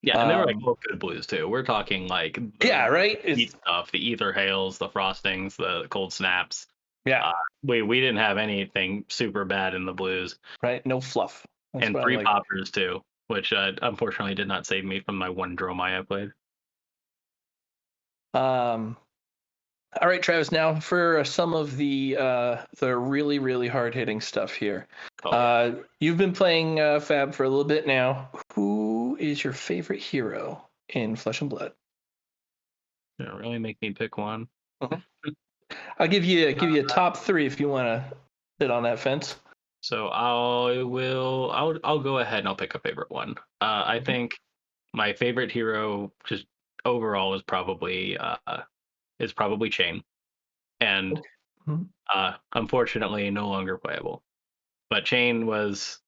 Yeah, and they were like good blues too. We're talking like right. Heat stuff, the ether hails, the frostings, the cold snaps. Yeah. We didn't have anything super bad in the blues. Right. No fluff. That's and 3 poppers too, which unfortunately did not save me from my one Dromai I played. All right, Travis. Now for some of the really really hard hitting stuff here. You've been playing Fab for a little bit now. Who is your favorite hero in Flesh and Blood? You don't really make me pick one. I'll give you a top 3 if you want to sit on that fence. So I'll go ahead and I'll pick a favorite one. I think my favorite hero just overall is probably Chain, and unfortunately no longer playable. But Chain was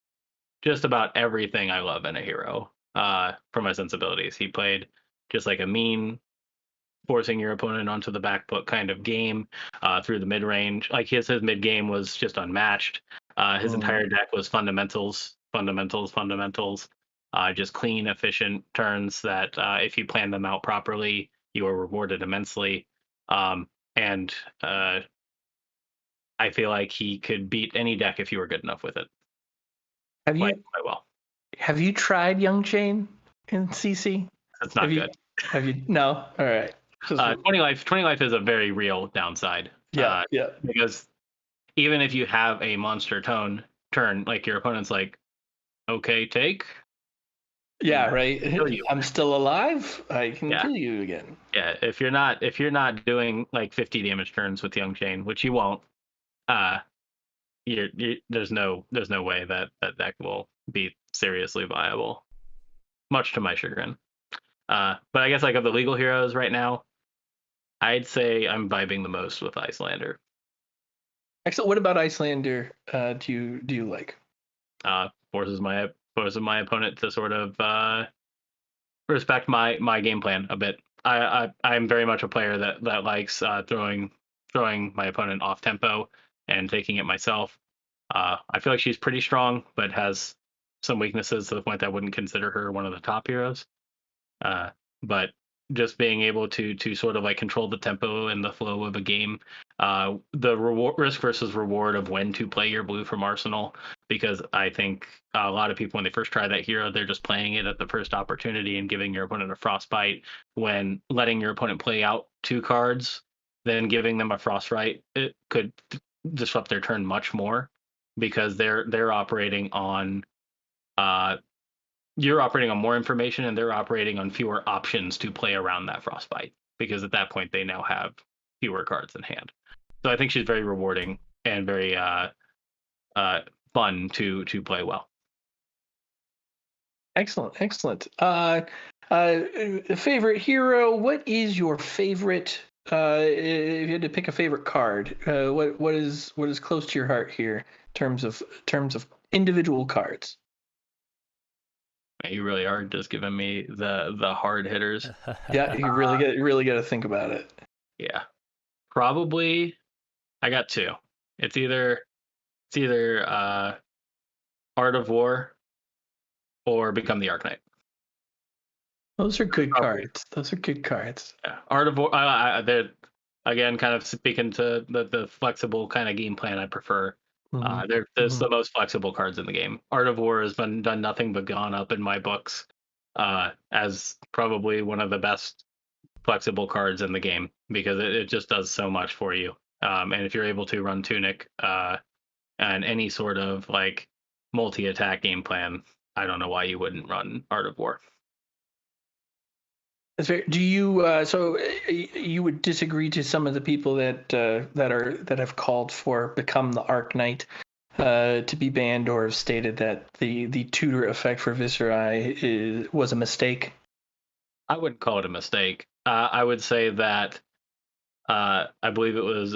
just about everything I love in a hero for my sensibilities. He played just like a mean, forcing your opponent onto the back foot kind of game through the mid range. Like his mid game was just unmatched. His entire deck was fundamentals, just clean, efficient turns that if you plan them out properly, you are rewarded immensely. And I feel like he could beat any deck if you were good enough with it. Quite well. Have you tried Young Chain in CC? That's not good. Have you? No. All right. 20 life is a very real downside. Yeah. Because even if you have a monster turn, like your opponent's like, okay, take. Yeah, right. I'm still alive. I can kill you again. Yeah, if you're not doing like 50 damage turns with Young Chain, which you won't, there's no way that deck will be seriously viable. Much to my chagrin. But I guess like of the legal heroes right now, I'd say I'm vibing the most with Icelander. Excellent. What about Icelander? Do you like? Forces my opponent to sort of respect my game plan a bit. I'm very much a player that likes throwing my opponent off tempo and taking it myself. I feel like she's pretty strong, but has some weaknesses to the point that I wouldn't consider her one of the top heroes. But just being able to sort of like control the tempo and the flow of a game, the risk versus reward of when to play your blue from Arsenal, because I think a lot of people when they first try that hero, they're just playing it at the first opportunity and giving your opponent a frostbite, when letting your opponent play out 2 cards, then giving them a frostbite, it could disrupt their turn much more, because they're operating on you're operating on more information and they're operating on fewer options to play around that frostbite, because at that point they now have fewer cards in hand. So I think she's very rewarding and very fun to play well. Excellent. Favorite hero? What is your favorite? If you had to pick a favorite card, what is close to your heart here in terms of individual cards? You really are just giving me the hard hitters. Yeah, you really got to think about it. Yeah, probably. I got 2. It's either Art of War or Become the Arc Knight. Those are good cards. Yeah, Art of War. They're again kind of speaking to the flexible kind of game plan I prefer. They're the most flexible cards in the game. Art of War has done nothing but gone up in my books as probably one of the best flexible cards in the game, because it just does so much for you. And if you're able to run Tunic and any sort of like multi-attack game plan, I don't know why you wouldn't run Art of War. That's fair. Do you so you would disagree to some of the people that have called for Become the Arc Knight to be banned or have stated that the tutor effect for Viscerai was a mistake? I wouldn't call it a mistake. I would say that I believe it was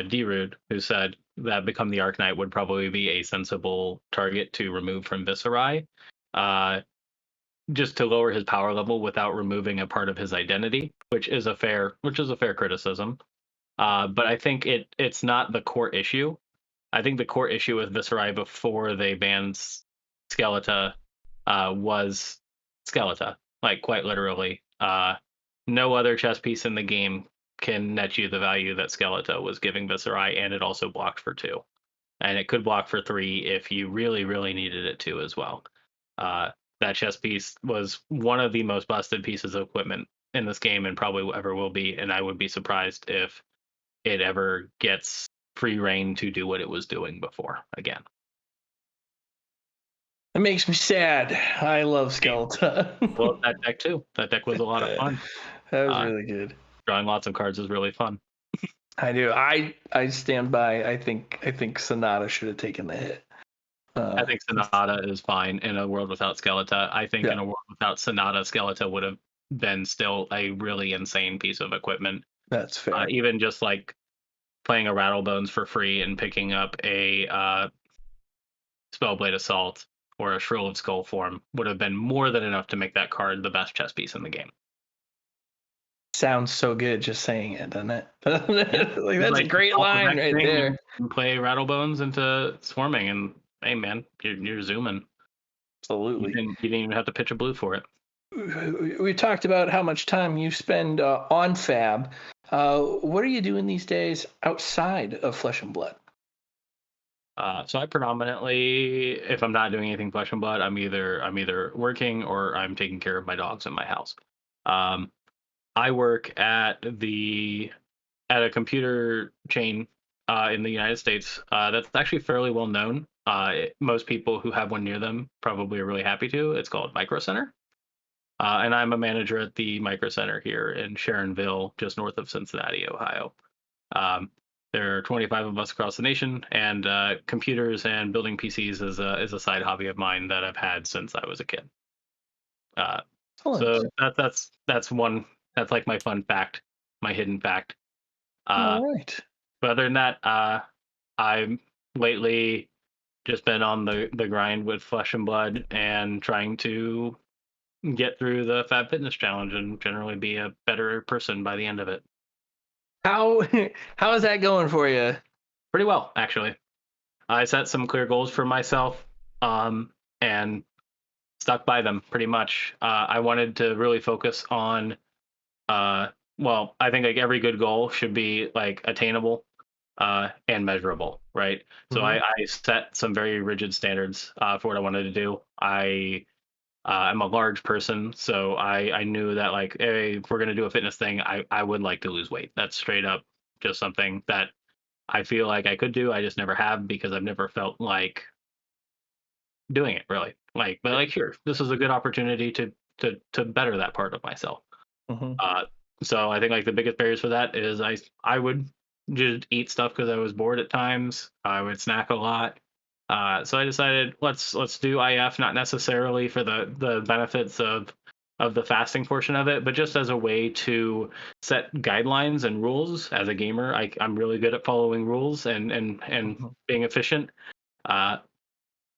D-Rude who said that Become the Arc Knight would probably be a sensible target to remove from Viscerai, uh, just to lower his power level without removing a part of his identity, which is a fair criticism. But I think it's not the core issue. I think the core issue with Viscerai before they banned Skeletor was Skeletor, like quite literally. No other chess piece in the game can net you the value that Skeletor was giving Viscerai, and it also blocked for 2. And it could block for 3 if you really, really needed it to as well. That chess piece was one of the most busted pieces of equipment in this game and probably ever will be, and I would be surprised if it ever gets free reign to do what it was doing before again. It makes me sad. I love Skeletor. Well, that deck too. That deck was a lot of fun. That was really good. Drawing lots of cards is really fun. I do. I stand by. I think Sonata should have taken the hit. I think Sonata is fine in a world without Skeletor. I think in a world without Sonata, Skeletor would have been still a really insane piece of equipment. That's fair. Even just like playing a Rattlebones for free and picking up a Spellblade Assault or a Shrill of Skull form would have been more than enough to make that card the best chess piece in the game. Sounds so good just saying it, doesn't it? Like, that's a great line right there. Play Rattlebones into swarming, and hey, man, you're zooming. Absolutely. You didn't even have to pitch a blue for it. We talked about how much time you spend on Fab. What are you doing these days outside of Flesh and Blood? So I predominantly, if I'm not doing anything Flesh and Blood, I'm either working or I'm taking care of my dogs in my house. I work at a computer chain in the United States that's actually fairly well known. Most people who have one near them probably are really happy to. It's called Micro Center. And I'm a manager at the Micro Center here in Sharonville, just north of Cincinnati, Ohio. There are 25 of us across the nation, and computers and building PCs is a side hobby of mine that I've had since I was a kid. So that's one. That's like my fun fact, my hidden fact. All right. But other than that, I've lately just been on the grind with Flesh and Blood and trying to get through the Fab Fitness Challenge and generally be a better person by the end of it. How is that going for you? Pretty well, actually. I set some clear goals for myself and stuck by them pretty much. I wanted to really focus on well, I think like every good goal should be like attainable and measurable, right? So I set some very rigid standards for what I wanted to do. I'm a large person, so I knew that like, hey, if we're gonna do a fitness thing, I would like to lose weight. That's straight up just something that I feel like I could do. I just never have because I've never felt like doing it really. Like, but like here, this is a good opportunity to better that part of myself. So I think like the biggest barriers for that is I would just eat stuff because I was bored at times. I would snack a lot. So I decided let's do IF, not necessarily for the benefits of the fasting portion of it, but just as a way to set guidelines and rules. As a gamer, I'm really good at following rules and being efficient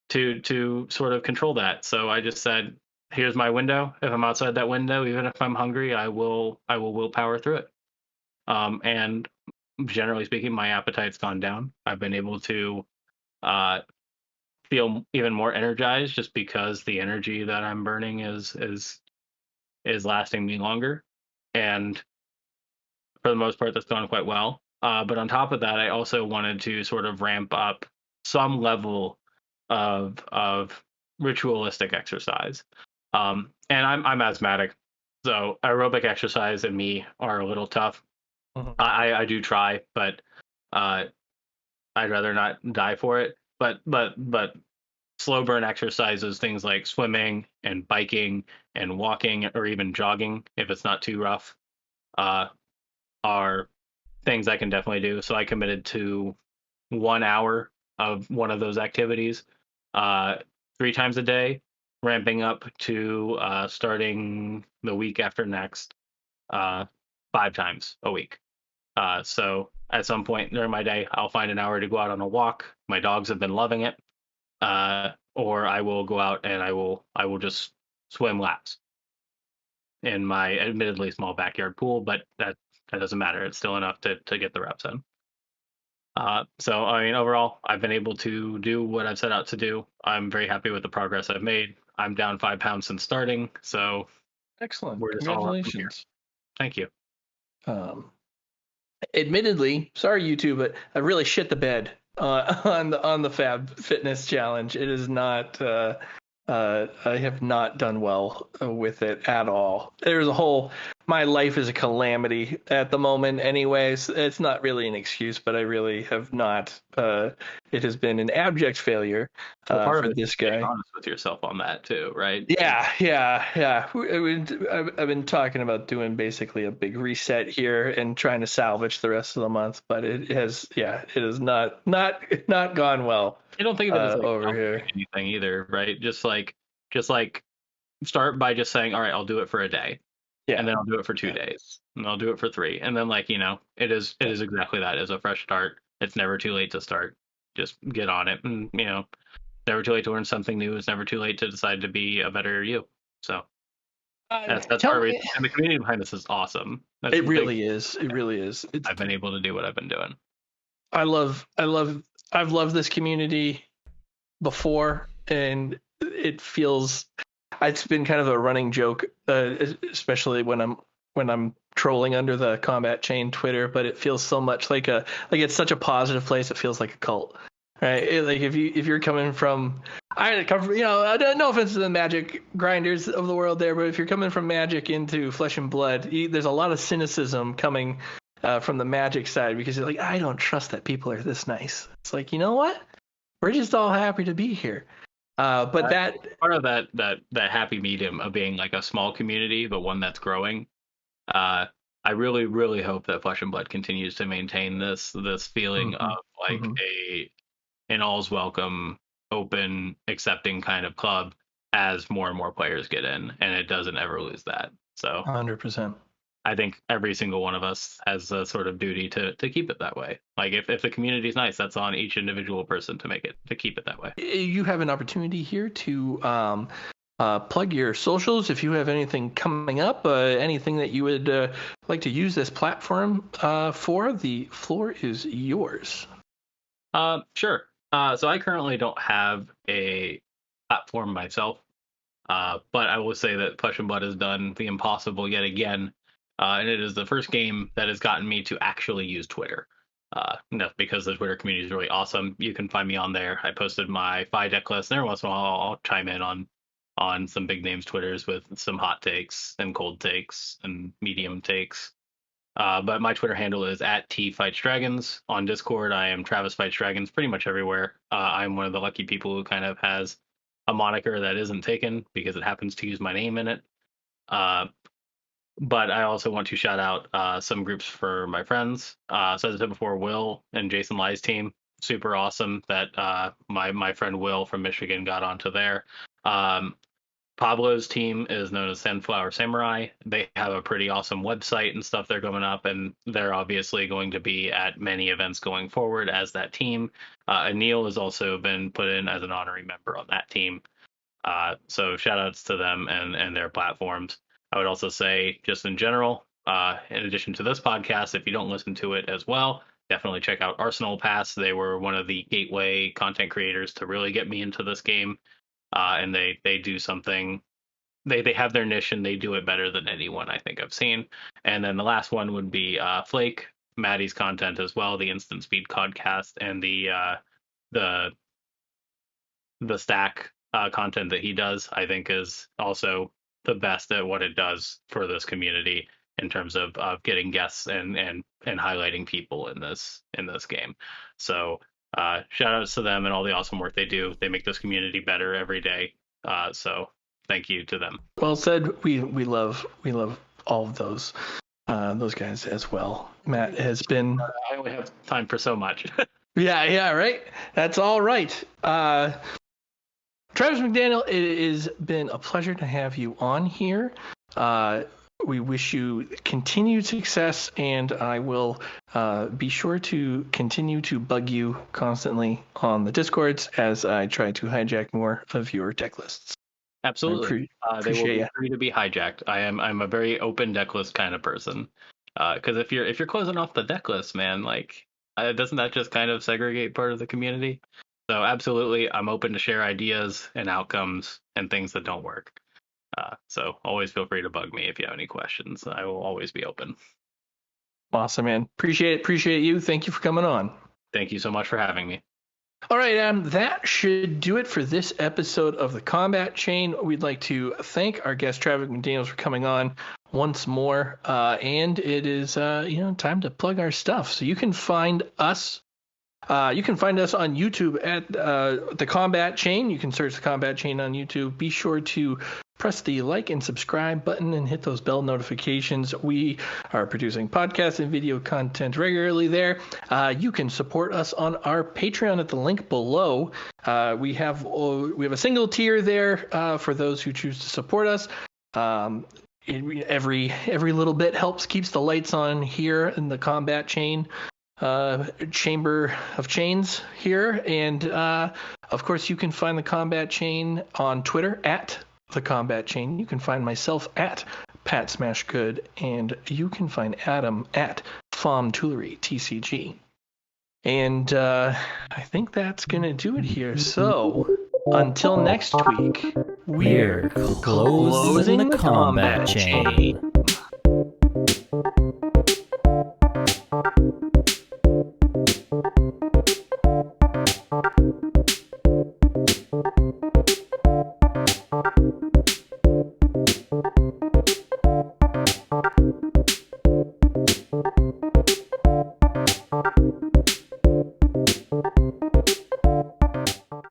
to sort of control that. So I just said, here's my window. If I'm outside that window, even if I'm hungry, I will willpower through it. And generally speaking, my appetite's gone down. I've been able to feel even more energized just because the energy that I'm burning is lasting me longer. And for the most part, that's gone quite well. But on top of that, I also wanted to sort of ramp up some level of ritualistic exercise. And I'm asthmatic, so aerobic exercise and me are a little tough. I do try, but I'd rather not die for it. But slow burn exercises, things like swimming and biking and walking or even jogging, if it's not too rough, are things I can definitely do. So I committed to 1 hour of one of those activities 3 times a day, ramping up to starting the week after next 5 times a week. So at some point during my day, I'll find an hour to go out on a walk. My dogs have been loving it. Or I will go out and I will just swim laps in my admittedly small backyard pool, but that doesn't matter. It's still enough to get the reps in. So I mean, overall, I've been able to do what I've set out to do. I'm very happy with the progress I've made. I'm down 5 pounds since starting, so Excellent. we're just all up from here. Congratulations. Thank you. Admittedly, sorry you two, but I really shit the bed on the Fab Fitness Challenge. It is not. I have not done well with it at all. There's a whole. My life is a calamity at the moment. Anyways, it's not really an excuse, but I really have not. It has been an abject failure Part for of this being guy. honest with yourself on that too, right? Yeah. I've been talking about doing basically a big reset here and trying to salvage the rest of the month, but it has not gone well. I don't think of it as like over here. anything either, right? Just like start by just saying, all right, I'll do it for a day. Yeah. And then I'll do it for 2 days. And I'll do it for 3. And then it is exactly that. It's a fresh start. It's never too late to start. Just get on it. And never too late to learn something new. It's never too late to decide to be a better you. So that's part of it. And the community behind this is awesome. It really is. It really is. I've been able to do what I've been doing. I've loved this community before, and it feels it's been kind of a running joke, especially when I'm trolling under the Combat Chain Twitter. But it feels so much like it's such a positive place. It feels like a cult, right? Like if you're coming from, I come from, no offense to the Magic grinders of the world there, but if you're coming from Magic into Flesh and Blood, there's a lot of cynicism coming from the Magic side, because you're like, I don't trust that people are this nice. It's like, you know what? We're just all happy to be here. But that part of that happy medium of being like a small community, but one that's growing. I really, really hope that Flesh and Blood continues to maintain this feeling of like an all's welcome, open, accepting kind of club as more and more players get in, and it doesn't ever lose that. So 100%. I think every single one of us has a sort of duty to keep it that way. Like if the community's nice, that's on each individual person to keep it that way. You have an opportunity here to plug your socials if you have anything coming up, anything that you would like to use this platform for. The floor is yours. Sure. So I currently don't have a platform myself, but I will say that Flesh and Blood has done the impossible yet again. And it is the first game that has gotten me to actually use Twitter. Because the Twitter community is really awesome. You can find me on there. I posted my 5 deck list, and every once in a while I'll chime in on some big names Twitters with some hot takes and cold takes and medium takes. But my Twitter handle is @TFightsDragons. On Discord, I am Travis Fights Dragons pretty much everywhere. I'm one of the lucky people who kind of has a moniker that isn't taken because it happens to use my name in it. But I also want to shout out some groups for my friends. So as I said before, Will and Jason Lai's team, super awesome that my friend Will from Michigan got onto there. Pablo's team is known as Sunflower Samurai. They have a pretty awesome website and stuff they're going up, and they're obviously going to be at many events going forward as that team. Anil has also been put in as an honorary member on that team. So shout outs to them and their platforms. I would also say, just in general, in addition to this podcast, if you don't listen to it as well, definitely check out Arsenal Pass. They were one of the gateway content creators to really get me into this game. And they do something, they have their niche and they do it better than anyone I think I've seen. And then the last one would be Flake, Maddie's content as well, the Instant Speed Codcast, and the stack content that he does, I think is also the best at what it does for this community in terms of getting guests and highlighting people in this game. So shout outs to them and all the awesome work they do. They make this community better every day. So thank you to them. Well said. We love all of those guys as well. Matt has been. I only have time for so much. Yeah, right. That's all right. Travis McDaniel, it has been a pleasure to have you on here. We wish you continued success, and I will be sure to continue to bug you constantly on the Discords as I try to hijack more of your deck lists. Absolutely. They will Appreciate be you. free to be hijacked. I'm a very open deck list kind of person. Because if you're closing off the deck list, man, like doesn't that just kind of segregate part of the community? So absolutely, I'm open to share ideas and outcomes and things that don't work. So always feel free to bug me if you have any questions. I will always be open. Awesome, man. Appreciate you. Thank you for coming on. Thank you so much for having me. All right, that should do it for this episode of the Combat Chain. We'd like to thank our guest Travis McDaniels for coming on once more, and it is time to plug our stuff. So you can find us. You can find us on YouTube at the Combat Chain. You can search the Combat Chain on YouTube. Be sure to press the like and subscribe button and hit those bell notifications. We are producing podcasts and video content regularly there. You can support us on our Patreon at the link below. We have a single tier there for those who choose to support us. Every little bit helps, keeps the lights on here in the Combat Chain. Chamber of Chains here, and of course you can find the Combat Chain on Twitter at the Combat Chain. You can find myself at Pat Smashgood, and you can find Adam at Fomtoolery TCG. And I think that's gonna do it here. So until next week, We're closing the combat chain.